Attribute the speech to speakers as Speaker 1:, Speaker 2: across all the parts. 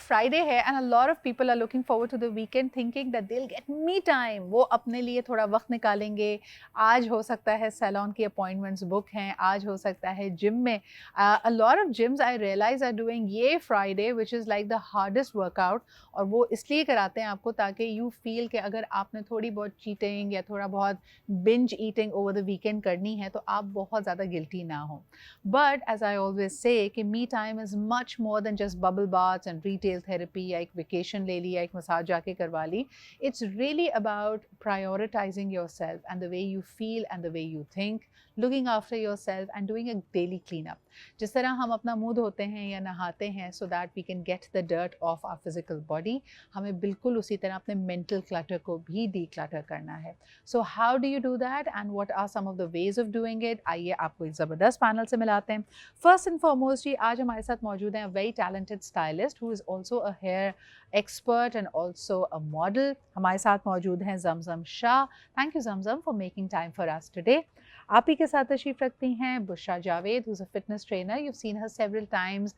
Speaker 1: Friday है and a lot of people are looking forward to the weekend thinking that they will get me time, वो अपने लिए थोड़ा वक्त निकालेंगे। आज हो सकता है सैलून की अपॉइंटमेंट्स बुक हैं, आज हो सकता है जिम में। A lot of gyms I realise are doing ये Friday which is like the hardest workout, और वो इसलिए कराते हैं आपको ताकि यू फील कि अगर आपने थोड़ी बहुत चीटिंग या थोड़ा बहुत binge eating over the weekend करनी है तो आप बहुत ज़्यादा गिल्टी ना हो। But as I always say कि me time is much more than just bubble baths and retail therapy, या एक वेकेशन ले ली या एक मसाज जाके करवा ली। It's really about prioritising yourself and the way you feel and the way you think, looking after yourself and doing a daily clean up. जिस तरह हम अपना मुंह धोते हैं या नहाते हैं so that we can get the dirt off our physical body, हमें बिल्कुल उसी तरह अपने मेंटल क्लटर को भी डी क्लटर करना है। So how do you do that and what are some of the ways of doing it? आइए आपको एक ज़बरदस्त पैनल से मिलाते हैं। फर्स्ट एंड फॉरमोस्ट जी, आज हमारे साथ मौजूद हैं very talented stylist who is also a hair expert and also a model. हमारे साथ मौजूद हैं Zamzam Shah. Thank you Zamzam for making time for us today. आप ही के साथ तशरीफ रखती हैं Bushra Javed, who's a fitness trainer. You've seen her several times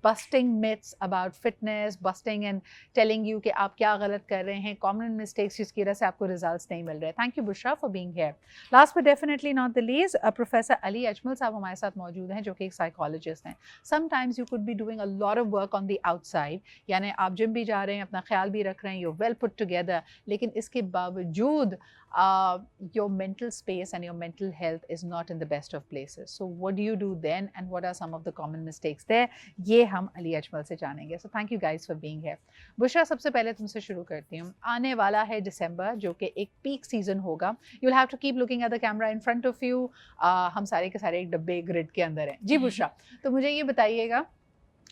Speaker 1: busting myths about fitness, busting and telling you कि आप क्या गलत कर रहे हैं, common mistakes जिसकी वजह से आपको results नहीं मिल रहे। Thank you Bushra for being here. Last but definitely not the least, Professor Ali Ajmal साहब हमारे साथ मौजूद हैं जो कि एक psychologist हैं। Sometimes you could be doing a lot of work on the outside, यानी आप जिम भी जा रहे हैं, अपना ख्याल भी रख रहे हैं, you're well put together, लेकिन इसके बावजूद your mental space and your mental health is not in the best of places. So what do you do then and what are some of the common mistakes there? ये हम अली अजमल से जानेंगे. So thank you guys for being here. Bushra, सबसे पहले तुमसे शुरू करती हूँ। आने वाला है दिसंबर जो कि एक पीक सीजन होगा. You'll have to keep looking at the camera in front of you. हम सारे के सारे एक डब्बे ग्रिड के अंदर हैं. जी बुशरा, तो मुझे ये बताइएगा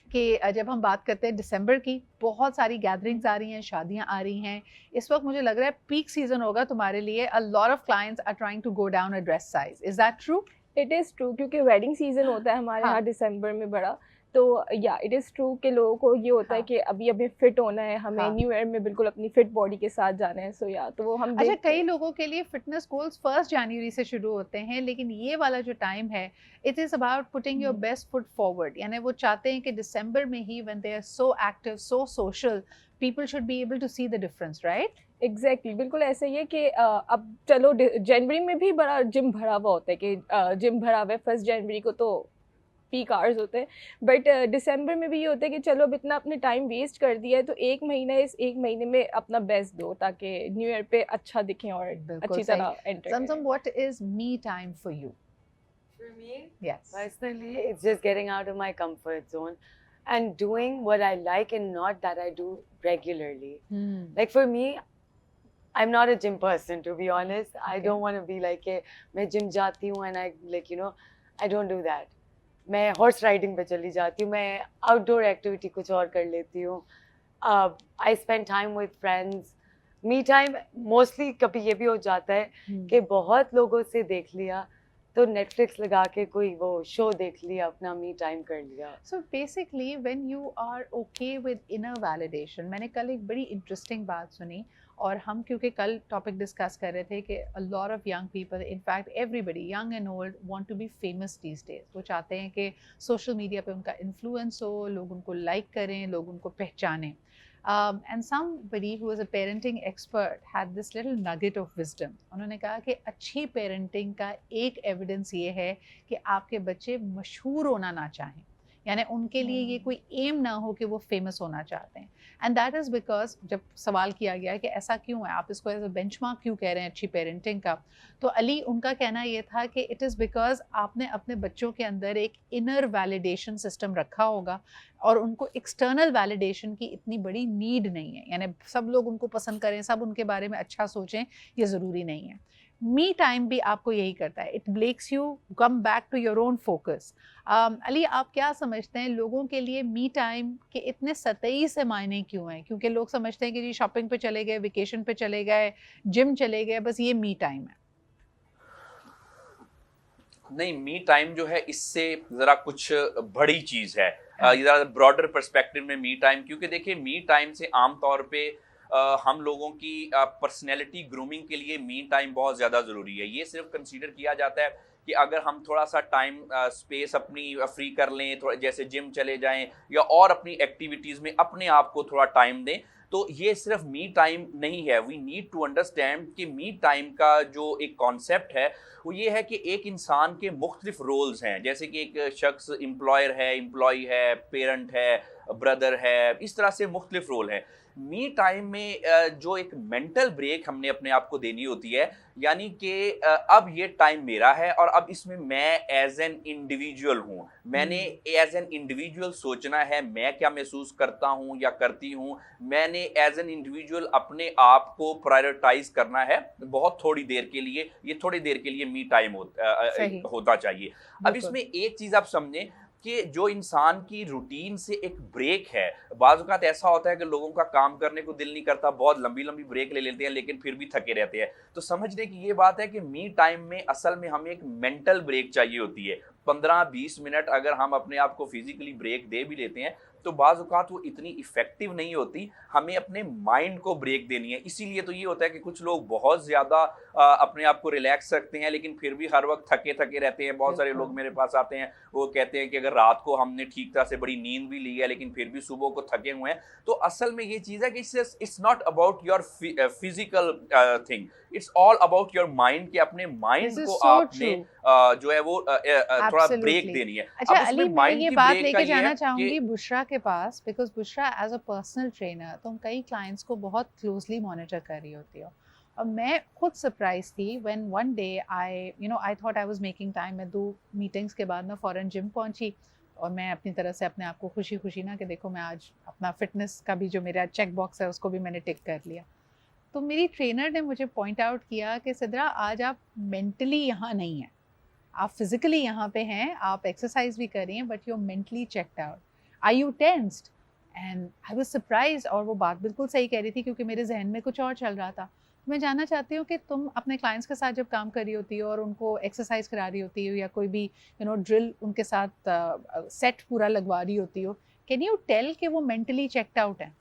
Speaker 1: कि जब हम बात करते हैं दिसंबर की, बहुत सारी गैदरिंग्स आ रही हैं, शादियां आ रही हैं, इस वक्त मुझे लग रहा है पीक सीजन होगा तुम्हारे लिए। A lot of clients are trying to go down a dress size, is that true?
Speaker 2: It is true, क्योंकि वेडिंग सीजन होता है हमारे यहाँ दिसंबर में बड़ा, तो या इट इज़ ट्रू कि लोगों को ये होता है कि अभी अभी फिट होना है, हमें न्यू ईयर में बिल्कुल अपनी फिट बॉडी के साथ जाना है। सो या तो वो हम
Speaker 1: अच्छा, कई लोगों के लिए फिटनेस गोल्स 1 जनवरी से शुरू होते हैं, लेकिन ये वाला जो टाइम है it is about putting your best foot forward, यानी वो चाहते हैं कि दिसंबर में ही when they are so active, so social, people should be able to see the difference, right?
Speaker 2: Exactly बिल्कुल ऐसा ही है कि अब चलो जनवरी में भी बड़ा जिम भरा हुआ होता है कि जिम भरा हुआ है, 1 जनवरी को तो पीक आवर्स होते हैं, बट दिसंबर में भी ये होता है कि चलो अब इतना अपने टाइम वेस्ट कर दिया है तो एक महीना, इस एक महीने में अपना बेस्ट दो ताकि न्यू ईयर पे अच्छा दिखें और अच्छी तरह एंटर करें।
Speaker 1: Zamzam, what is me time for you?
Speaker 3: For me,
Speaker 1: yes,
Speaker 3: personally, it's just getting out of my comfort zone and doing what I like and not that I do regularly. Like for me, I'm not a gym person, to be honest. I don't want to be like a मैं gym जाती हूँ and I like I don't do that. मैं horse riding पे चली जाती हूँ, मैं outdoor activity कुछ और कर लेती हूँ. I spend time with friends. Me time mostly कभी ये भी हो जाता है कि बहुत लोगों से देख लिया तो नेटफ्लिक्स लगा के कोई वो शो देख लिया, अपना मी टाइम कर लिया.
Speaker 1: So basically when you are okay with inner validation, मैंने कल एक बड़ी इंटरेस्टिंग बात सुनी, और हम क्योंकि कल टॉपिक डिस्कस कर रहे थे कि a lot of young people, in fact everybody young and old, want to be famous these days. वो चाहते हैं कि सोशल मीडिया पे उनका इन्फ्लुएंस हो, लोग उनको लाइक करें, लोग उनको पहचानें. And somebody who was a parenting expert had this little nugget of wisdom. उन्होंने कहा कि अच्छी पेरेंटिंग का एक एविडेंस ये है कि आपके बच्चे मशहूर होना ना चाहें, यानी उनके लिए ये कोई एम ना हो कि वो फेमस होना चाहते हैं. एंड दैट इज़ बिकॉज जब सवाल किया गया कि ऐसा क्यों है, आप इसको एज अ बेंचमार्क क्यों कह रहे हैं अच्छी पेरेंटिंग का, तो अली उनका कहना ये था कि इट इज़ बिकॉज आपने अपने बच्चों के अंदर एक इनर वैलिडेशन सिस्टम रखा होगा और उनको एक्सटर्नल वैलिडेशन की इतनी बड़ी नीड नहीं है, यानी सब लोग उनको पसंद करें, सब उनके बारे में अच्छा सोचें, ये ज़रूरी नहीं है. मी टाइम भी आपको यही करता है, it breaks you come back to your own focus. Ali, आप क्या समझते हैं लोगों के लिए मी टाइम के इतने सतही से मायने क्यों हैं? क्योंकि लोग समझते हैं कि जी शॉपिंग पे चले गए, वेकेशन पे चले गए, जिम चले गए, बस ये मी टाइम है.
Speaker 4: नहीं, मी टाइम जो है इससे ज़रा कुछ बड़ी चीज़ है. ज़रा ब्रॉडर पर्सपेक्टिव में मी टाइम, क्योंकि देखिए मी टाइम से आम तौर पे हम लोगों की पर्सनैलिटी ग्रूमिंग के लिए मी टाइम बहुत ज़्यादा ज़रूरी है. ये सिर्फ कंसीडर किया जाता है कि अगर हम थोड़ा सा टाइम स्पेस अपनी फ्री कर लें, थोड़ा जैसे जिम चले जाएं या और अपनी एक्टिविटीज़ में अपने आप को थोड़ा टाइम दें, तो ये सिर्फ मी टाइम नहीं है। वी नीड टू अंडरस्टैंड कि मी टाइम का जो एक कॉन्सेप्ट है वो ये है कि एक इंसान के मुख्तलिफ रोल्स हैं, जैसे कि एक शख्स एम्प्लॉयर है, एम्प्लॉय है, पेरेंट है, ब्रदर है, इस तरह से मुख्तलिफ रोल हैं। मी टाइम में जो एक मेंटल ब्रेक हमने अपने आप को देनी होती है, यानी कि अब ये टाइम मेरा है और अब इसमें मैं एज एन इंडिविजुअल हूँ, मैंने एज एन इंडिविजुअल सोचना है मैं क्या महसूस करता हूँ या करती हूँ, मैंने एज एन इंडिविजुअल अपने आप को प्रायोरिटाइज करना है बहुत थोड़ी देर के लिए, ये थोड़ी देर के लिए मी टाइम होता चाहिए। अब इसमें एक चीज़ आप समझें कि जो इंसान की रूटीन से एक ब्रेक है, बाज़ औक़ात ऐसा होता है कि लोगों का काम करने को दिल नहीं करता, बहुत लंबी लंबी ब्रेक ले लेते हैं लेकिन फिर भी थके रहते हैं। तो समझने की ये बात है कि मी टाइम में असल में हमें एक मेंटल ब्रेक चाहिए होती है। 15-20 मिनट अगर हम अपने आप को फिजिकली ब्रेक दे भी लेते हैं तो बाज़ औक़ात वो इतनी इफ़ेक्टिव नहीं होती, हमें अपने माइंड को ब्रेक देनी है। इसीलिए तो ये होता है कि कुछ लोग बहुत ज़्यादा अपने आप को रिलैक्स रखते हैं लेकिन फिर भी हर वक्त थके थके रहते हैं। बहुत सारे लोग मेरे पास आते हैं, वो कहते हैं कि अगर रात को हमने ठीक तरह से बड़ी नींद भी ली है लेकिन फिर भी सुबह को थके हुए हैं। तो असल में ये चीज़ है कि it's not about your physical thing, it's all about your mind, कि अपने माइंड को आपने जो है वो थोड़ा ब्रेक देनी है।
Speaker 1: अच्छा
Speaker 4: अब
Speaker 1: अली,
Speaker 4: उसमें
Speaker 1: मैं
Speaker 4: माइंड
Speaker 1: ये
Speaker 4: की
Speaker 1: बात
Speaker 4: ब्रेक का
Speaker 1: लेके
Speaker 4: ये
Speaker 1: जाना
Speaker 4: है
Speaker 1: चाहूंगी
Speaker 4: कि
Speaker 1: बुशरा के पास, because Bushra as a personal trainer तुम कई क्लाइंट्स को बहुत क्लोजली मॉनिटर कर रही होती हो, और मैं खुद सरप्राइज थी when one day I thought I was making time. मैं 2 मीटिंग्स के बाद मैं फ़ौरन जिम पहुंची और मैं अपनी तरह से अपने आप को खुशी खुशी ना कि देखो मैं आज अपना फिटनेस का भी जो मेरा चेक बॉक्स है उसको भी मैंने टिक कर लिया। तो मेरी ट्रेनर ने मुझे पॉइंट आउट किया कि सिद्रा आज आप मेंटली यहाँ नहीं हैं, आप फिजिकली यहाँ पे हैं, आप एक्सरसाइज भी कर रही हैं but you are mentally checked out, are you tensed? And I was surprise, और वो बात बिल्कुल सही कह रही थी क्योंकि मेरे जहन में कुछ और चल रहा था। मैं जानना चाहती हूँ कि तुम अपने क्लाइंट्स के साथ जब काम कर रही होती हो और उनको एक्सरसाइज करा रही होती हो या कोई भी ड्रिल उनके साथ सेट पूरा लगवा रही होती हो, कैन यू टेल कि वो मेंटली चेक्ड आउट है?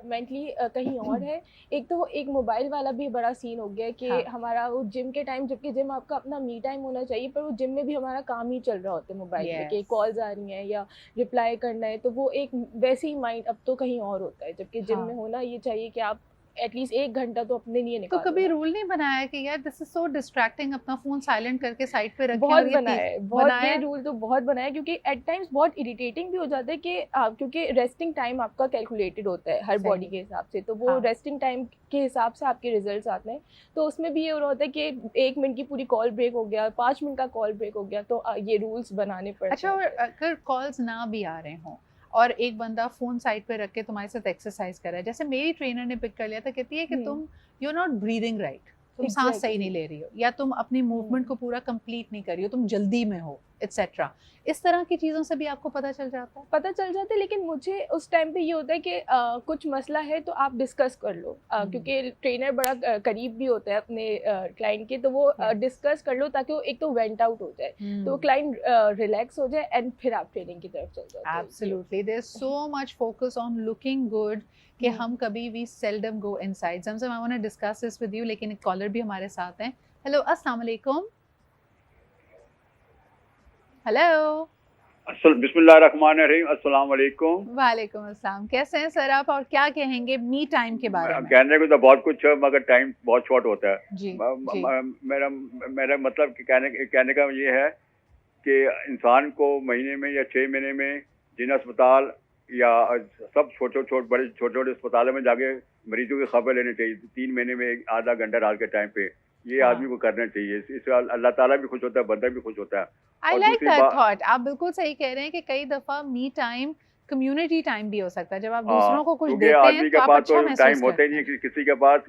Speaker 2: मेंटली कहीं और है। एक तो एक मोबाइल वाला भी बड़ा सीन हो गया है कि
Speaker 1: हाँ।
Speaker 2: हमारा वो जिम के टाइम, जबकि जिम आपका अपना मी टाइम होना चाहिए, पर वो जिम में भी हमारा काम ही चल रहा होता है मोबाइल में, कि कॉल्स आ रही हैं या रिप्लाई करना है, तो वो एक वैसे ही माइंड अब तो कहीं और होता है, जबकि जिम में होना ये चाहिए कि आप एटलीस्ट 1 घंटा तो अपने लिए
Speaker 1: तो
Speaker 2: निकालो।
Speaker 1: कभी रूल नहीं बनाया कि यार दिस इज सो डिस्ट्रैक्टिंग, अपना फोन साइलेंट करके साइड पे रखें?
Speaker 2: बहुत
Speaker 1: और ये
Speaker 2: बनाया है, बहुत ये रूल तो बहुत बनाया है, क्योंकि एट टाइम्स बहुत इरिटेटिंग भी हो जाता है कि क्योंकि रेस्टिंग टाइम आपका कैलकुलेटेड होता है हर बॉडी के हिसाब से, तो वो रेस्टिंग टाइम के हिसाब से आपके रिजल्ट्स आते हैं। तो उसमें भी ये हो रहा होता है कि 1 मिनट की पूरी कॉल ब्रेक हो गया, 5 मिनट का कॉल ब्रेक हो गया, तो ये रूल्स बनाने पड़ते हैं।
Speaker 1: अच्छा, और अगर कॉल्स ना भी आ रहे हों और एक बंदा फोन साइड पे रख के तुम्हारे साथ एक्सरसाइज कर रहा है, जैसे मेरी ट्रेनर ने पिक कर लिया था, कहती है कि तुम you are not breathing right, तुम सांस सही नहीं ले रही हो, या तुम अपनी मूवमेंट को पूरा कंप्लीट नहीं कर रही हो, तुम जल्दी में हो, एटसेट्रा। इस तरह की चीज़ों से भी आपको पता चल जाता है?
Speaker 2: पता चल जाता है, लेकिन मुझे उस टाइम पे ये होता है कि कुछ मसला है तो आप डिस्कस कर लो, क्योंकि ट्रेनर बड़ा करीब भी होता है अपने क्लाइंट के, तो वो डिस्कस कर लो ताकि वो एक तो वेंट आउट हो जाए, तो क्लाइंट रिलैक्स हो जाए एंड फिर आप ट्रेनिंग की तरफ चल जाओ।
Speaker 1: Absolutely, there is so much focus on looking good कि हम कभी भी seldom go inside. Zamzam, I want to discuss this with you, लेकिन एक कॉलर भी हमारे साथ हैं। हेलो, अस्सलाम वालेकुम। हेलो,
Speaker 5: बिस्मिल्लाहिर्रहमानिर्रहीम, अस्सलाम वालेकुम।
Speaker 1: वालेकुम अस्सलाम। कैसे हैं सर आप, और क्या कहेंगे मी टाइम के बारे में?
Speaker 5: कहने को तो बहुत कुछ है मगर टाइम बहुत शॉर्ट होता है।
Speaker 1: जी,
Speaker 5: मेरा मतलब कि कहने का ये है कि इंसान को महीने में या 6 महीने में जिन अस्पताल या सब बड़े छोटे अस्पतालों में जाके मरीजों की खबर लेनी चाहिए। 3 महीने में आधा घंटा रात के टाइम पे ये आदमी को करना चाहिए। इससे अल्लाह ताला भी खुश होता है, बंदा भी खुश होता है।
Speaker 1: I like that thought. आप बिल्कुल सही कह रहे हैं कि कई दफा मी टाइम कम्युनिटी टाइम भी हो सकता है, जब आप दूसरों को कुछ देते हैं तो आप अच्छा महसूस
Speaker 5: टाइम होता ही नहीं, किसी के पास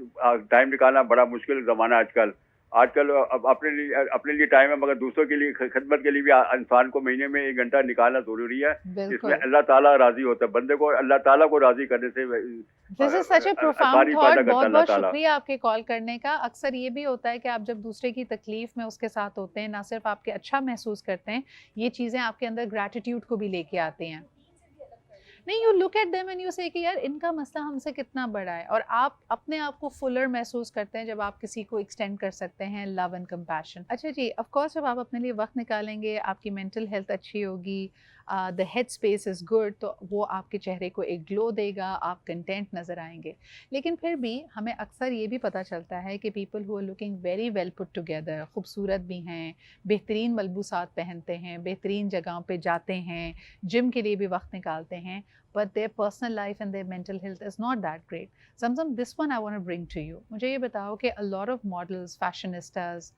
Speaker 5: टाइम निकालना बड़ा मुश्किल जमाना आजकल। अपने लिए टाइम है, मगर दूसरों के लिए खिदमत के लिए भी इंसान को महीने में 1 घंटा निकालना जरूरी है। इसमें अल्लाह ताला राजी होता है, बंदे को अल्लाह ताला को राजी करने से।
Speaker 1: This is such a profound thought. बहुत बहुत शुक्रिया आपके कॉल करने का। अक्सर ये भी होता है कि आप जब दूसरे की तकलीफ में उसके साथ होते हैं, ना सिर्फ आपके अच्छा महसूस करते हैं, ये चीज़ें आपके अंदर ग्रैटिट्यूड को भी लेके आती हैं। नहीं, you look at them and you से कि यार इनका मसला हमसे कितना बड़ा है, और आप अपने आप को फुलर महसूस करते हैं जब आप किसी को एक्सटेंड कर सकते हैं लव एंड कंपैशन। अच्छा जी, ऑफ कोर्स जब आप अपने लिए वक्त निकालेंगे, आपकी मेंटल हेल्थ अच्छी होगी, the head space is good, तो वो आपके चेहरे को एक ग्लो देगा, आप कंटेंट नज़र आएंगे। लेकिन फिर भी हमें अक्सर ये भी पता चलता है कि people who are looking very well put together, खूबसूरत भी हैं, बेहतरीन मलबूसात पहनते हैं, बेहतरीन जगहों पे जाते हैं, जिम के लिए भी वक्त निकालते हैं, but their personal life and their mental health is not that great. Zamzam, this one I want to bring to you. मुझे ये बताओ कि a lot of models, fashionistas,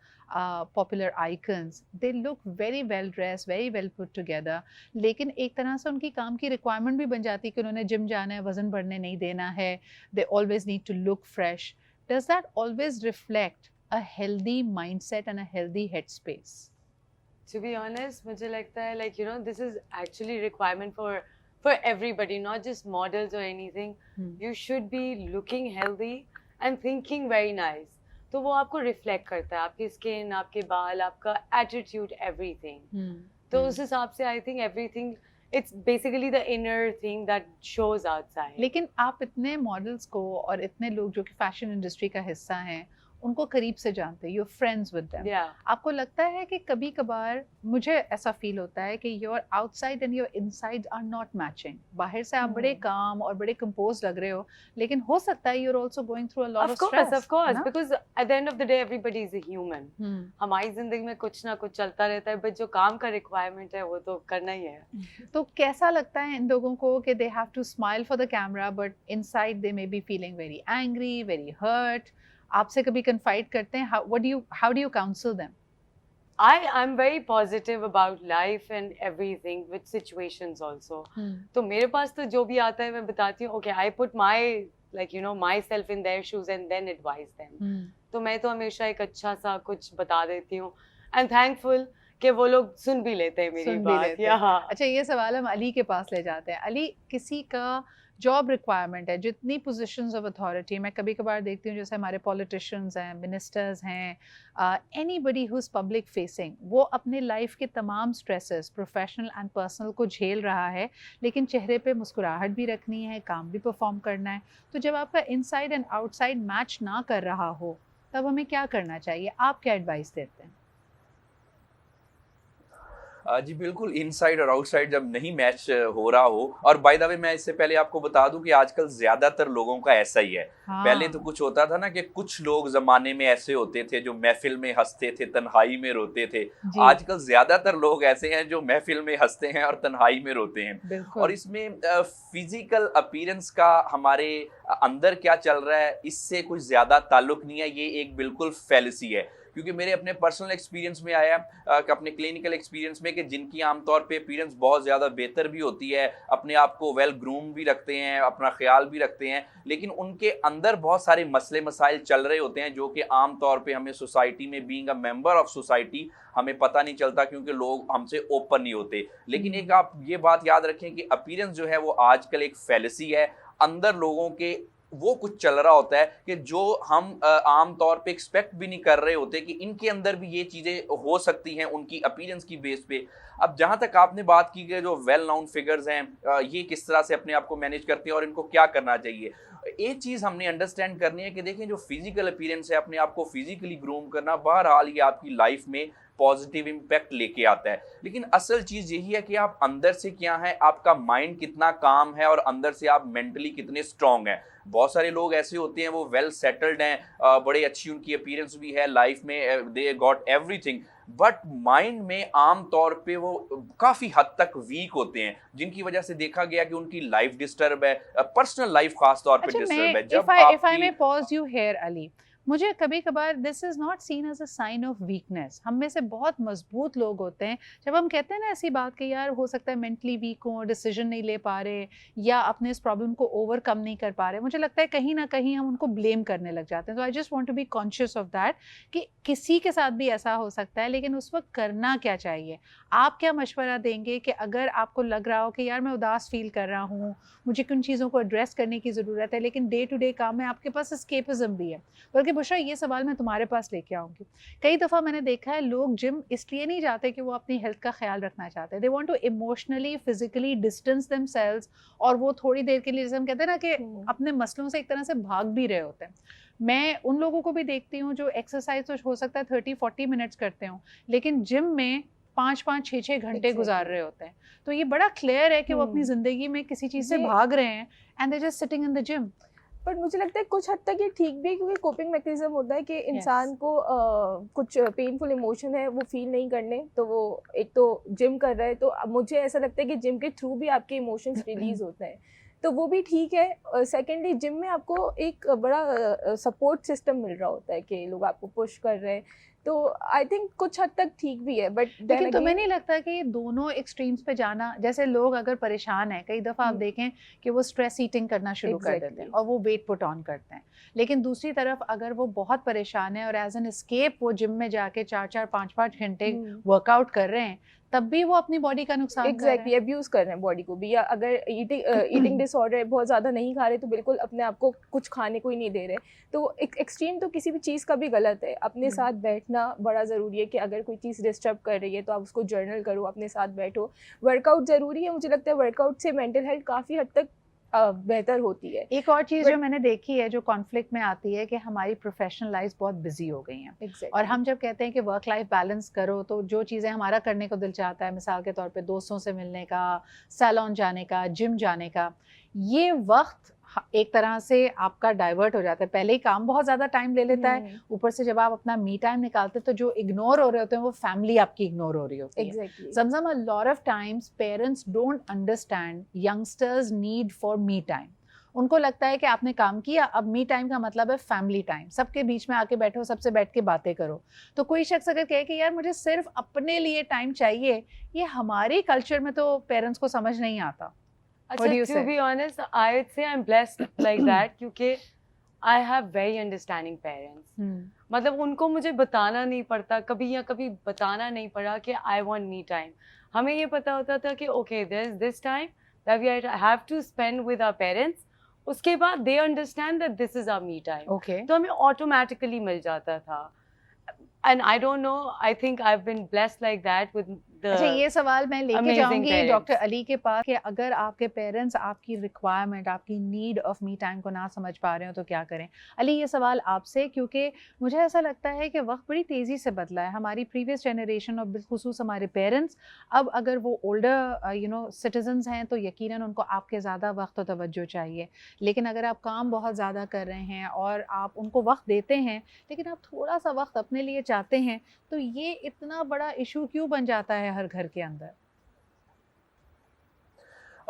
Speaker 1: popular icons, they look very well dressed, very well put together, लेकिन एक तरह से उनकी काम की requirement भी बन जाती है कि उन्होंने जिम जाना है, वज़न बढ़ने नहीं देना है, they always need to look fresh. Does that always reflect a healthy mindset and a healthy headspace?
Speaker 3: To be honest, मुझे लगता है like you know this is actually requirement for everybody, not just models or anything. You should be looking healthy and thinking very nice. तो वो आपको reflect करता है, आपकी skin, आपके बाल, आपका attitude, everything. तो उस हिसाब से I think everything, it's basically the inner thing that shows outside.
Speaker 1: लेकिन आप इतने मॉडल्स को और इतने लोग जो कि फैशन इंडस्ट्री का हिस्सा हैं उनको करीब से जानते हैं, you're friends with them.
Speaker 3: Yeah.
Speaker 1: आपको लगता है कि कभी कभार, मुझे ऐसा फील होता है कि your outside and your inside are not matching. बाहर से आप बड़े काम और बड़े कंपोज लग रहे हो, लेकिन हो सकता है you're also going through a lot of stress.
Speaker 3: Of course,
Speaker 1: ना?
Speaker 3: because at the end of the day everybody is a human. हमारी जिंदगी में कुछ ना कुछ चलता रहता है, बट जो काम का रिक्वायरमेंट है वो तो करना ही है.
Speaker 1: तो कैसा लगता है इन लोगों को कि they have to smile for the camera but inside they may be feeling very angry, very hurt? आपसे कभी confide करते हैं? How do you counsel them?
Speaker 3: I'm very positive about life and everything with situations also. तो मेरे पास तो जो भी आता है मैं बताती हूँ. Okay, I put my myself in their shoes and then advise them. तो मैं तो हमेशा एक अच्छा सा कुछ बता देती हूँ. I'm thankful कि वो लोग सुन भी लेते हैं मेरी बात.
Speaker 1: अच्छा, ये सवाल हम अली के पास ले जाते हैं. अली, किसी का जॉब रिक्वायरमेंट है, जितनी पोजीशंस ऑफ अथॉरिटी, मैं कभी कभार देखती हूँ जैसे हमारे पॉलिटिशियंस हैं, मिनिस्टर्स हैं, anybody who is public facing, वो अपने लाइफ के तमाम स्ट्रेसेस प्रोफेशनल एंड पर्सनल को झेल रहा है, लेकिन चेहरे पे मुस्कुराहट भी रखनी है, काम भी परफॉर्म करना है. तो जब आपका इनसाइड एंड आउटसाइड मैच ना कर रहा हो, तब हमें क्या करना चाहिए? आप क्या एडवाइस देते हैं?
Speaker 4: जी बिल्कुल, इनसाइड और आउटसाइड जब नहीं मैच हो रहा हो, और बाय द वे मैं इससे पहले आपको बता दूं कि आजकल ज्यादातर लोगों का ऐसा ही है. पहले तो कुछ होता था ना कि कुछ लोग जमाने में ऐसे होते थे जो महफिल में हंसते थे, तन्हाई में रोते थे. आजकल ज्यादातर लोग ऐसे हैं जो महफिल में हंसते हैं और तन्हाई में रोते हैं. और इसमें फिजिकल अपीयरेंस का हमारे अंदर क्या चल रहा है इससे कुछ ज्यादा ताल्लुक नहीं है. ये एक बिल्कुल फैलेसी है, क्योंकि मेरे अपने पर्सनल एक्सपीरियंस में आया, अपने क्लिनिकल एक्सपीरियंस में, कि जिनकी आमतौर पे अपीयरेंस बहुत ज़्यादा बेहतर भी होती है, अपने आप को वेल ग्रूम भी रखते हैं, अपना ख्याल भी रखते हैं, लेकिन उनके अंदर बहुत सारे मसले मसाइल चल रहे होते हैं जो कि आमतौर पे हमें सोसाइटी में, being a member of society, हमें पता नहीं चलता क्योंकि लोग हमसे ओपन नहीं होते. लेकिन एक आप ये बात याद रखें कि अपीयरेंस जो है वो आजकल एक फैलेसी है. अंदर लोगों के वो कुछ चल रहा होता है कि जो हम आम तौर पे एक्सपेक्ट भी नहीं कर रहे होते कि इनके अंदर भी ये चीज़ें हो सकती हैं उनकी अपीयरेंस की बेस पे. अब जहाँ तक आपने बात की कि जो वेल नाउन फिगर्स हैं ये किस तरह से अपने आप को मैनेज करते हैं और इनको क्या करना चाहिए, एक चीज़ हमने अंडरस्टैंड करनी है कि देखें, जो फिजिकल अपीयरेंस है, अपने आप को फिजिकली ग्रूम करना, बहरहाल ये आपकी लाइफ में पॉजिटिव इम्पैक्ट लेके आता है. लेकिन असल चीज़ यही है कि आप अंदर से क्या हैं, आपका माइंड कितना काम है और अंदर से आप मेंटली कितने स्ट्रांग हैं. बहुत सारे लोग ऐसे होते हैं वो वेल सेटल्ड हैं, बड़े अच्छी उनकी अपीयरेंस भी है, लाइफ में they got everything, but mind में आम तौर पे वो काफ़ी हद तक वीक होते हैं, जिनकी वजह से देखा गया कि उनकी लाइफ डिस्टर्ब है, पर्सनल लाइफ खास तौर पे डिस्टर्ब है. जब
Speaker 1: if I may pause you here, Ali, मुझे कभी कभार this is not seen as a sign of weakness. हम में से बहुत मजबूत लोग होते हैं, जब हम कहते हैं ना ऐसी बात कि यार हो सकता है मेंटली वीक हो, डिसीजन नहीं ले पा रहे या अपने इस प्रॉब्लम को ओवरकम नहीं कर पा रहे, मुझे लगता है कहीं ना कहीं हम उनको ब्लेम करने लग जाते हैं. तो I just want to be conscious of that कि किसी के साथ भी ऐसा हो सकता है, लेकिन उस वक्त करना क्या चाहिए. आप क्या मशवरा देंगे कि अगर आपको लग रहा हो कि यार मैं उदास फील कर रहा हूँ, मुझे किन चीज़ों को एड्रेस करने की ज़रूरत है, लेकिन डे टू डे काम में आपके पास एस्केपिज्म भी है, बल्कि बुशरा ये सवाल मैं तुम्हारे पास लेके आऊँगी। कई दफ़ा मैंने देखा है लोग जिम इसलिए नहीं जाते कि वो अपनी हेल्थ का ख्याल रखना चाहते हैं, they want to emotionally physically distance themselves, और वो थोड़ी देर के लिए, जैसे हम कहते हैं ना कि अपने मसलों से एक तरह से भाग भी रहे होते हैं। मैं उन लोगों को भी देखती हूँ जो एक्सरसाइज तो हो सकता है 30-40 मिनट्स करते हों, लेकिन जिम में 5-5, 6-6 घंटे गुजार रहे होते हैं। तो ये बड़ा क्लियर है कि वो अपनी ज़िंदगी में किसी चीज़ से भाग रहे हैं and they just sitting in the gym.
Speaker 2: पर मुझे लगता है कुछ हद तक ये ठीक भी है, क्योंकि कोपिंग मैकेनिज्म होता है कि इंसान को कुछ पेनफुल इमोशन है वो फील नहीं करने, तो वो एक तो जिम कर रहा है, तो मुझे ऐसा लगता है कि जिम के थ्रू भी आपके इमोशंस रिलीज होते हैं, तो वो भी ठीक है। सेकेंडली जिम में आपको एक बड़ा सपोर्ट सिस्टम मिल रहा होता है कि लोग आपको पुश कर रहे हैं, तो आई थिंक कुछ हद तक ठीक भी है। बट
Speaker 1: लेकिन तुम्हें नहीं लगता कि ये दोनों एक्सट्रीम्स पे जाना, जैसे लोग अगर परेशान हैं, कई दफ़ा आप देखें कि वो स्ट्रेस ईटिंग करना शुरू कर देते हैं और वो वेट पुट ऑन करते हैं, लेकिन दूसरी तरफ अगर वो बहुत परेशान है और एज एन एस्केप वो जिम में जाके 4-4, 5-5 घंटे वर्कआउट कर रहे हैं, तब भी वो अपनी बॉडी का नुकसान
Speaker 2: एग्जैक्टली अब्यूज कर रहे हैं बॉडी को भी। या अगर ईटिंग डिसऑर्डर है, बहुत ज़्यादा नहीं खा रहे, तो बिल्कुल अपने आप को कुछ खाने को ही नहीं दे रहे, तो एक्सट्रीम तो किसी भी चीज़ का भी गलत है। अपने साथ बैठना बड़ा ज़रूरी है कि अगर कोई चीज़ डिस्टर्ब कर रही है तो आप उसको जर्नल करो, अपने साथ बैठो। वर्कआउट ज़रूरी है, मुझे लगता है वर्कआउट से मेंटल हेल्थ काफ़ी हद तक बेहतर होती है।
Speaker 1: एक और चीज़ जो मैंने देखी है जो कॉन्फ्लिक्ट में आती है कि हमारी प्रोफेशनल लाइफ बहुत बिजी हो गई हैं और हम जब कहते हैं कि वर्क लाइफ बैलेंस करो, तो जो चीज़ें हमारा करने को दिल चाहता है, मिसाल के तौर पे दोस्तों से मिलने का, सैलून जाने का, जिम जाने का, ये वक्त एक तरह से आपका डाइवर्ट हो जाता है। पहले ही काम बहुत ज़्यादा टाइम ले लेता है, ऊपर से जब आप अपना मी टाइम निकालते हैं तो जो इग्नोर हो रहे होते हैं वो फैमिली आपकी इग्नोर हो रही होती है। Zamzam, a lot of times parents don't understand youngsters need for me time. उनको लगता है कि आपने काम किया, अब मी टाइम का मतलब है फैमिली टाइम, सबके बीच में आके बैठो, सबसे बैठ के बातें करो। तो कोई शख्स अगर कहे कि यार मुझे सिर्फ अपने लिए टाइम चाहिए, ये हमारे कल्चर में तो पेरेंट्स को समझ नहीं आता।
Speaker 3: To be honest, I would say I'm blessed like that क्योंकि I have very understanding parents. मतलब उनको मुझे बताना नहीं पड़ता, कभी या कभी बताना नहीं पड़ा कि I want me time. हमें ये पता होता था कि okay, there's this time that we have to spend with our parents. उसके बाद they understand that this is our me time.
Speaker 1: Okay.
Speaker 3: तो हमें automatically मिल जाता था. And I don't know, I think I've been blessed like that with
Speaker 1: अच्छा, ये सवाल मैं लेके जाऊंगी डॉक्टर अली के पास कि अगर आपके पेरेंट्स आपकी रिक्वायरमेंट, आपकी नीड ऑफ मी टाइम को ना समझ पा रहे हो तो क्या करें। अली, ये सवाल आपसे, क्योंकि मुझे ऐसा लगता है कि वक्त बड़ी तेज़ी से बदला है। हमारी प्रीवियस जनरेशन और बिलखुसूस हमारे पेरेंट्स, अब अगर वो ओल्डर सिटीजन्स हैं तो यकीनन उनको आपके ज़्यादा वक्त और तवज्जो चाहिए, लेकिन अगर आप काम बहुत ज़्यादा कर रहे हैं और आप उनको वक्त देते हैं लेकिन आप थोड़ा सा वक्त अपने लिए चाहते हैं, तो ये इतना बड़ा इशू क्यों बन जाता है हर घर के अंदर?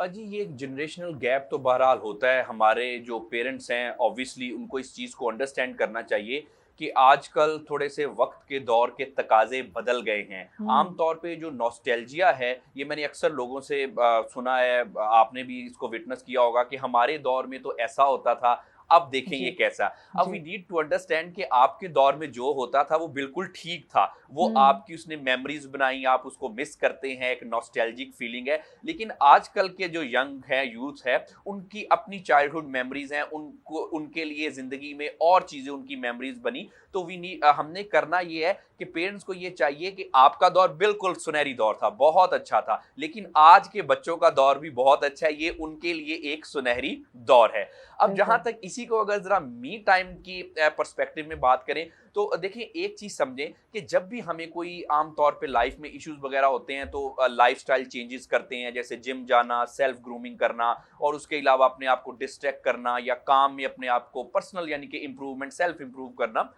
Speaker 4: जी, ये एक जनरेशनल गैप तो बहरहाल होता है। हमारे जो पेरेंट्स हैं ऑब्वियसली उनको इस चीज़ को अंडरस्टैंड करना चाहिए कि आजकल थोड़े से वक्त के दौर के तकाजे बदल गए हैं। आम तौर पे जो नॉस्टैल्जिया है, ये मैंने अक्सर लोगों से सुना है, आपने भी इसको विटनेस किया होगा कि हमारे दौर में तो ऐसा होता था, अब देखें ये कैसा। अब वी नीड टू अंडरस्टैंड कि आपके दौर में जो होता था वो बिल्कुल ठीक था, वो आपकी उसने मेमोरीज बनाई, आप उसको मिस करते हैं, एक नॉस्टैल्जिक फीलिंग है। लेकिन आजकल के जो यंग है, यूथ है, उनकी अपनी चाइल्डहुड मेमोरीज हैं, उनको उनके लिए ज़िंदगी में और चीज़ें उनकी मेमोरीज बनी। तो हमने करना ये है कि पेरेंट्स को ये चाहिए कि आपका दौर बिल्कुल सुनहरी दौर था, बहुत अच्छा था, लेकिन आज के बच्चों का दौर भी बहुत अच्छा है, ये उनके लिए एक सुनहरी दौर है। अब जहाँ तक इसी को अगर ज़रा मी टाइम की पर्सपेक्टिव में बात करें तो देखिए, एक चीज़ समझें कि जब भी हमें कोई आम तौर पे लाइफ में इश्यूज वगैरह होते हैं तो लाइफस्टाइल चेंजेस करते हैं, जैसे जिम जाना, सेल्फ ग्रूमिंग करना और उसके अलावा अपने आप को डिस्ट्रैक्ट करना या काम में अपने आप को पर्सनल यानी कि इम्प्रूवमेंट, सेल्फ इम्प्रूव करना।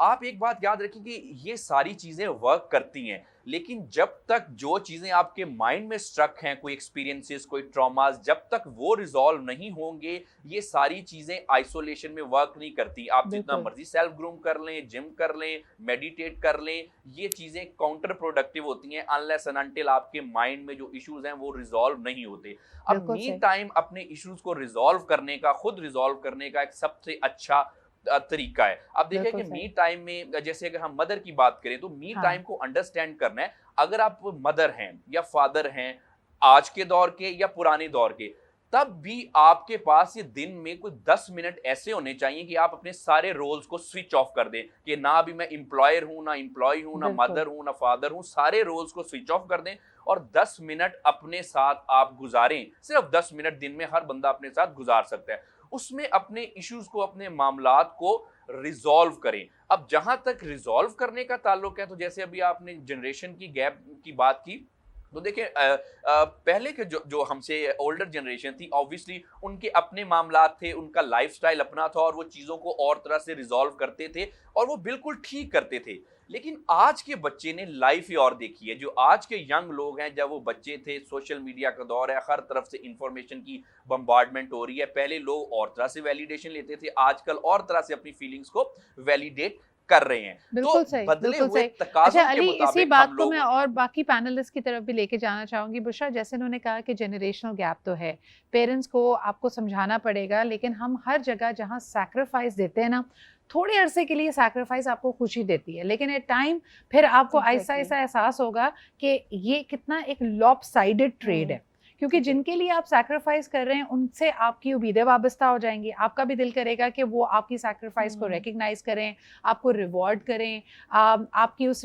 Speaker 4: आप एक बात याद रखें कि ये सारी चीज़ें वर्क करती हैं, लेकिन जब तक जो चीज़ें आपके माइंड में स्ट्रक हैं, कोई एक्सपीरियंसेस, कोई ट्रॉमास, जब तक वो रिजॉल्व नहीं होंगे, ये सारी चीज़ें आइसोलेशन में वर्क नहीं करती। आप जितना मर्जी सेल्फ ग्रूम कर लें, जिम कर लें, मेडिटेट कर लें, ये चीज़ें काउंटर प्रोडक्टिव होती हैं अनलेस एंड अनटिल आपके माइंड में जो इश्यूज हैं वो रिजॉल्व नहीं होते। अब मी टाइम अपने इश्यूज को रिजॉल्व करने का, खुद रिजॉल्व करने का एक सबसे अच्छा तरीका है। अब देखिए कि मी टाइम में जैसे अगर हम मदर की बात करें तो मी टाइम को अंडरस्टैंड करना है। अगर आप मदर हैं या फादर हैं, आज के दौर के या पुराने दौर के, तब भी आपके पास ये दिन में कोई 10 मिनट ऐसे होने चाहिए कि आप अपने सारे रोल्स को स्विच ऑफ कर दें, कि ना अभी मैं एम्प्लॉयर हूं, ना एम्प्लॉय हूं, ना
Speaker 1: बिल्कुल।
Speaker 4: मदर हूं, ना फादर हूं, सारे रोल्स को स्विच ऑफ कर दें और 10 मिनट अपने साथ आप गुजारें। सिर्फ 10 मिनट दिन में हर बंदा अपने साथ गुजार सकता है। उसमें अपने इश्यूज को, अपने मामलात को रिजॉल्व करें। अब जहां तक रिजॉल्व करने का ताल्लुक है, तो जैसे अभी आपने जनरेशन की गैप की बात की, तो देखिए पहले के जो हमसे ओल्डर जनरेशन थी, ऑब्वियसली उनके अपने मामलात थे, उनका लाइफस्टाइल अपना था और वो चीज़ों को और तरह से रिजॉल्व करते थे और वो बिल्कुल ठीक करते थे। लेकिन आज के बच्चे ने लाइफ ही और देखी है। जो आज के यंग लोग हैं, जब वो बच्चे थे, सोशल मीडिया का दौर है, हर तरफ से इंफॉर्मेशन की बम्बार्डमेंट हो रही है। पहले लोग और तरह से वैलिडेशन लेते थे, आजकल और तरह से अपनी फीलिंग्स को वैलिडेट कर रहे हैं।
Speaker 1: बिल्कुल
Speaker 4: तो
Speaker 1: सही,
Speaker 4: बदले
Speaker 1: बिल्कुल
Speaker 4: हुए
Speaker 1: सही।
Speaker 4: तकाज़ों
Speaker 1: अच्छा
Speaker 4: के
Speaker 1: अली, इसी
Speaker 4: मुताबिक
Speaker 1: बात
Speaker 4: हम
Speaker 1: को
Speaker 4: लोग
Speaker 1: मैं और बाकी पैनलिस्ट की तरफ भी लेके जाना चाहूंगी। बुशरा, जैसे उन्होंने कहा कि जनरेशनल गैप तो है, पेरेंट्स को आपको समझाना पड़ेगा, लेकिन हम हर जगह जहाँ सैक्रिफाइस देते हैं ना, थोड़े अरसे के लिए सैक्रिफाइस आपको खुशी देती है, लेकिन एट टाइम फिर आपको आहिस्ता आहिस्ता एहसास होगा कि ये कितना एक लॉपसाइडेड ट्रेड है। क्योंकि जिनके लिए आप सैक्रिफाइस कर रहे हैं उनसे आपकी उम्मीदें वाबस्ता हो जाएंगी। आपका भी दिल करेगा कि वो आपकी सैक्रिफाइस को रिकग्नाइज करें, आपको रिवॉर्ड करें, आपकी उस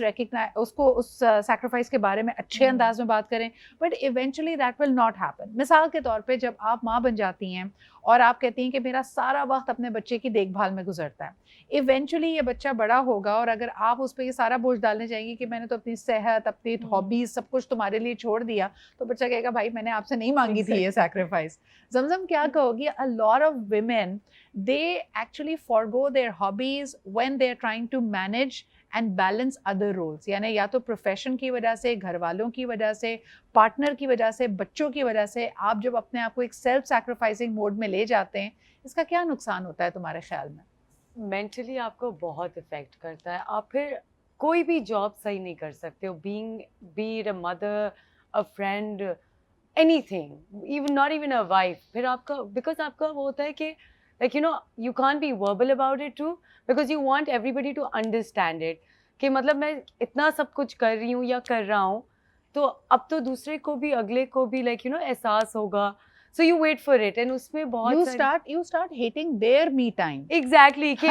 Speaker 1: सैक्रिफाइस के बारे में अच्छे अंदाज में बात करें, but eventually that will not happen. मिसाल के तौर पे जब आप माँ बन जाती हैं और आप कहती हैं कि मेरा सारा वक्त अपने बच्चे की देखभाल में गुजरता है, इवेंचुअली ये बच्चा बड़ा होगा और अगर आप उस पर ये सारा बोझ डालने जाएंगी कि मैंने तो अपनी सेहत, अपनी हॉबीज, सब कुछ तुम्हारे लिए छोड़ दिया, तो बच्चा कहेगा भाई मैंने आपसे नहीं मांगी थी ये सैक्रिफाइस। जमजम क्या कहोगी? A lot of women they actually forgo their hobbies when they are trying to manage and balance other roles, यानी या तो प्रोफेशन की वजह से, घर वालों की वजह से, पार्टनर की वजह से, बच्चों की वजह से आप जब अपने आप को एक सेल्फ सैक्रिफाइसिंग मोड में ले जाते हैं, इसका क्या नुकसान होता है तुम्हारे ख्याल में?
Speaker 3: मेंटली आपको बहुत इफेक्ट करता है। आप फिर कोई भी जॉब सही नहीं कर सकते हो, being a mother, a friend, anything, even not even a wife. फिर आपका, बिकॉज आपका वो होता है कि like you can't be verbal about it too, because you want everybody to understand it कि मतलब मैं इतना सब कुछ कर रही हूँ या कर रहा हूँ, तो अब तो दूसरे को भी, अगले को भी एहसास होगा। So you wait for it, and उसमें बहुत
Speaker 1: you start hating their me time.
Speaker 3: Exactly, कि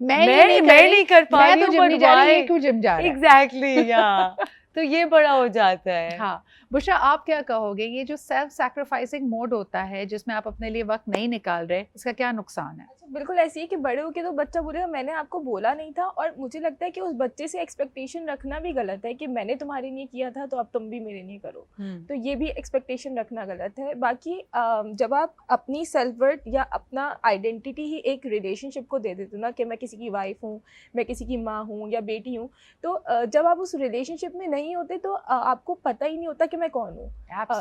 Speaker 1: मैं
Speaker 3: नहीं कर पा रही
Speaker 1: मैं तो
Speaker 3: हूँ,
Speaker 1: जिम नहीं
Speaker 3: but
Speaker 1: जा रही,
Speaker 3: why?
Speaker 1: ये क्यों जिम जा रहा है?
Speaker 3: Exactly, yeah. तो ये बड़ा हो जाता है।
Speaker 1: हाँ, बुशरा आप क्या कहोगे? ये जो सेल्फ सैक्रिफाइसिंग मोड होता है जिसमें आप अपने लिए वक्त नहीं निकाल रहे, इसका क्या नुकसान है?
Speaker 2: बिल्कुल ऐसी है कि बड़े होके तो बच्चा बोलेगा मैंने आपको बोला नहीं था, और मुझे लगता है कि उस बच्चे से एक्सपेक्टेशन रखना भी गलत है कि मैंने तुम्हारे लिए किया था तो अब तुम भी मेरे लिए करो। तो ये भी एक्सपेक्टेशन रखना गलत है। बाकी जब आप अपनी सेल्फ वर्थ या अपना आइडेंटिटी ही एक रिलेशनशिप को दे देते हो ना, कि मैं किसी की वाइफ हूँ, मैं किसी की माँ हूँ या बेटी हूँ, तो जब आप उस रिलेशनशिप में नहीं होते तो आपको पता ही नहीं होता कि मैं कौन हूँ।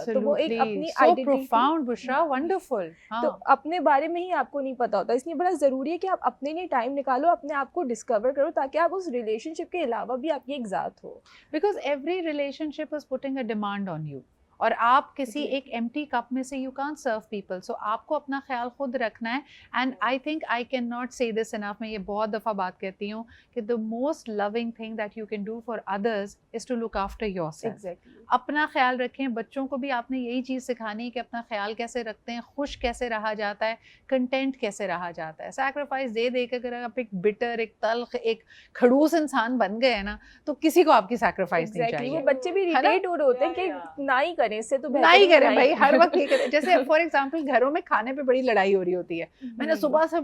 Speaker 2: तो वो एक अपनी
Speaker 1: प्रोफाउंड, बुशरा, वंडरफुल।
Speaker 2: तो अपने बारे में ही आपको नहीं पता होता, इसलिए बड़ा ज़रूरी है कि आप अपने लिए टाइम निकालो, अपने आप को डिस्कवर करो, ताकि आप उस रिलेशनशिप के अलावा भी आपकी एक ज़ात हो।
Speaker 1: Because every relationship is putting a demand on you, और आप किसी एक एम्प्टी कप में से you can't serve people. So आपको अपना ख्याल खुद रखना है। And I think I can not say this enough, मैं ये बहुत दफ़ा बात कहती हूँ कि the most loving thing that you can do for others is to look after yourself.
Speaker 2: Exactly.
Speaker 1: अपना ख्याल रखें। बच्चों को भी आपने यही चीज़ सिखानी है कि अपना ख्याल कैसे रखते हैं, खुश कैसे रहा जाता है, कंटेंट कैसे रहा जाता है। सैक्रिफाइस दे दे के अगर आप एक बिटर, एक तल्ख, एक खड़ूस इंसान बन गए ना, तो किसी को आपकी सैक्रिफाइस नहीं चाहिए।
Speaker 2: वो बच्चे भी इरिटेट हो रहे होते हैं कि ना ही करें, इससे तो
Speaker 1: ना ही करें भाई, हर वक्त ये करें। जैसे फॉर एग्जांपल घरों में खाने पे बड़ी लड़ाई हो रही होती है, मैंने सुबह से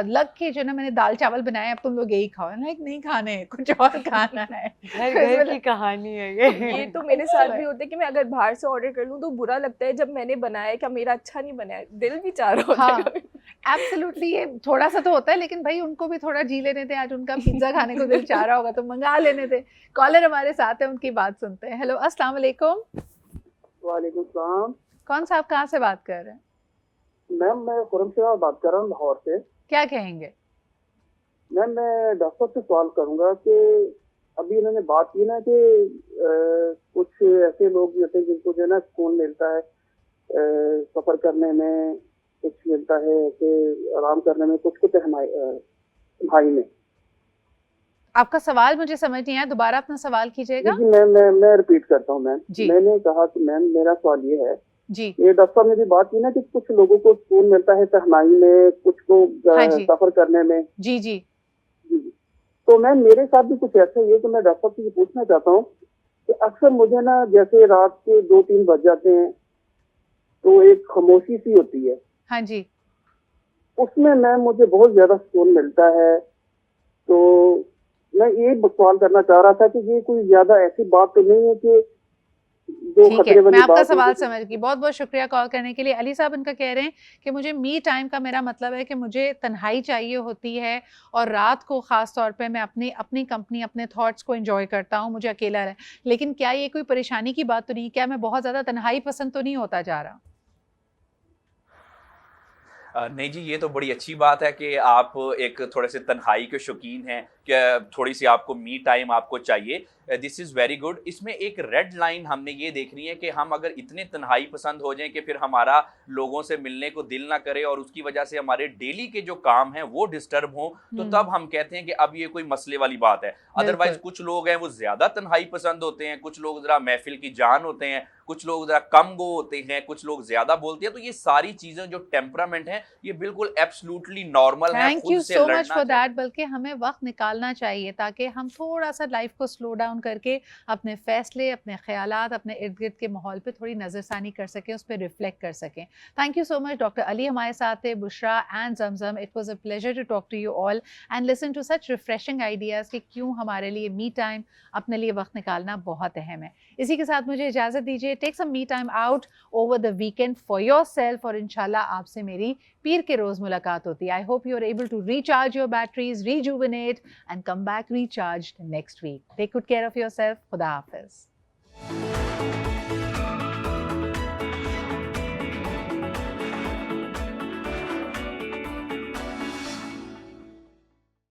Speaker 1: लग के जो ना मैंने दाल चावल बनाए, अब तुम लोग यही खाओ, लाइक नहीं खाने, कुछ और खाना है।
Speaker 3: घर की कहानी है
Speaker 2: ये तो मेरे साथ भी होता है कि मैं अगर बाहर से ऑर्डर कर लूँ तो बुरा लगता है जब मैंने बनाया, क्या मेरा अच्छा नहीं बनाया, दिल भी चाह रहा होता है।
Speaker 1: एब्सोल्युटली, ये थोड़ा सा तो होता है, लेकिन भाई उनको भी थोड़ा जी लेने थे। आज उनका पिज्जा खाने को दिल चाह रहा होगा तो मंगा लेने थे। कॉलर हमारे साथ है, उनकी बात सुनते हैं। हेलो, अस्सलाम वालेकुम।
Speaker 6: वालेकुम सलाम।
Speaker 1: कौन साहब, कहाँ से बात कर रहे हैं?
Speaker 6: मैम मैं खुरम से बात कर रहा हूँ, लाहौर से।
Speaker 1: क्या कहेंगे?
Speaker 6: मैम मैं डॉक्टर से सवाल करूँगा कि अभी इन्होंने बात की ना कि कुछ ऐसे लोग भी होते हैं जिनको जो है ना सुकून मिलता है सफ़र करने में, कुछ मिलता है कि आराम करने में, कुछ तन्हाई में।
Speaker 1: आपका सवाल मुझे समझ नहीं आया, दोबारा अपना सवाल कीजिएगा।
Speaker 6: जी मैं रिपीट करता हूँ मैम। मैंने कहा कि मैम मेरा सवाल ये है
Speaker 1: जी
Speaker 6: ये डॉक्टर साहब ने भी बात की ना कि कुछ लोगों को सुकून मिलता है तन्हाई में, कुछ को
Speaker 1: हाँ जी।
Speaker 6: सफर करने में।
Speaker 1: जी जी
Speaker 6: जी। तो मैं मेरे साथ भी कुछ ऐसा ही है कि मैं डॉक्टर साहब से ये पूछना चाहता हूँ कि अक्सर मुझे ना जैसे रात के 2-3 बज जाते हैं तो एक खामोशी सी होती है,
Speaker 1: हाँ जी
Speaker 6: उसमें मुझे बहुत ज्यादा सुकून मिलता है। तो मैं ये सवाल करना चाह रहा था कि ये कोई ज्यादा ऐसी बात तो नहीं है कि जो
Speaker 1: ठीक है,
Speaker 6: खतरे वाली
Speaker 1: मैं आपका
Speaker 6: बात हो।
Speaker 1: सवाल समझ गई। बहुत बहुत शुक्रिया कॉल करने के लिए। अली साहब इनका कह रहे हैं कि मुझे मी टाइम का मेरा मतलब है कि मुझे तन्हाई चाहिए होती है और रात को ख़ास तौर पे मैं अपनी अपनी कंपनी, अपने थॉट्स को एंजॉय करता हूँ, मुझे अकेला रहे। लेकिन क्या ये कोई परेशानी की बात तो नहीं? क्या मैं बहुत ज़्यादा तन्हाई पसंद तो नहीं होता जा रहा?
Speaker 4: नहीं जी, ये तो बड़ी अच्छी बात है कि आप एक थोड़े से तन्हाई के शौकीन हैं, कि थोड़ी सी आपको मी टाइम आपको चाहिए। This is very good. इसमें एक रेड लाइन हमने ये देखनी है कि हम अगर इतने तन्हाई पसंद हो जाएं कि फिर हमारा लोगों से मिलने को दिल ना करे और उसकी वजह से हमारे डेली के जो काम हैं वो डिस्टर्ब हों, तो तब हम कहते हैं कि अब ये कोई मसले वाली बात है। अदरवाइज
Speaker 1: बिल्कुल।
Speaker 4: कुछ लोग हैं वो ज़्यादा तन्हाई पसंद होते हैं, कुछ लोग ज़रा महफिल की जान होते हैं, कुछ लोग ज़रा कम गो होते हैं, कुछ लोग ज़्यादा बोलते हैं। तो ये सारी चीज़ें जो टेम्परामेंट हैं, ये बिल्कुल एब्सोल्युटली नॉर्मल है,
Speaker 1: थैंक
Speaker 4: खुद
Speaker 1: यू
Speaker 4: से
Speaker 1: सो मच
Speaker 4: लड़ना
Speaker 1: फॉर
Speaker 4: चाहिए।
Speaker 1: दैट। बल्कि हमें वक्त निकालना चाहिए ताकि हम थोड़ा सा लाइफ को स्लो डाउन करके अपने फैसले, अपने ख्यालात, अपने इर्द गिर्द के माहौल पे थोड़ी नज़रसानी कर सकें, उस पर रिफ्लेक्ट कर सकें। Thank you so much. Doctor Ali हमारे साथ थे, Bushra and Zamzam. It was a pleasure to talk to you all and listen to such refreshing ideas कि क्यों हमारे लिए मी टाइम, अपने लिए वक्त निकालना बहुत अहम है। इसी के साथ मुझे इजाज़त दीजिए। Take some me time out over the weekend for yourself और इंशाल्लाह आपसे मेरी पीर के रोज़ मुलाकात होती है। I hope you are able to recharge your batteries, rejuvenate and come back recharged next week. Take good care of yourself. Khuda Hafiz.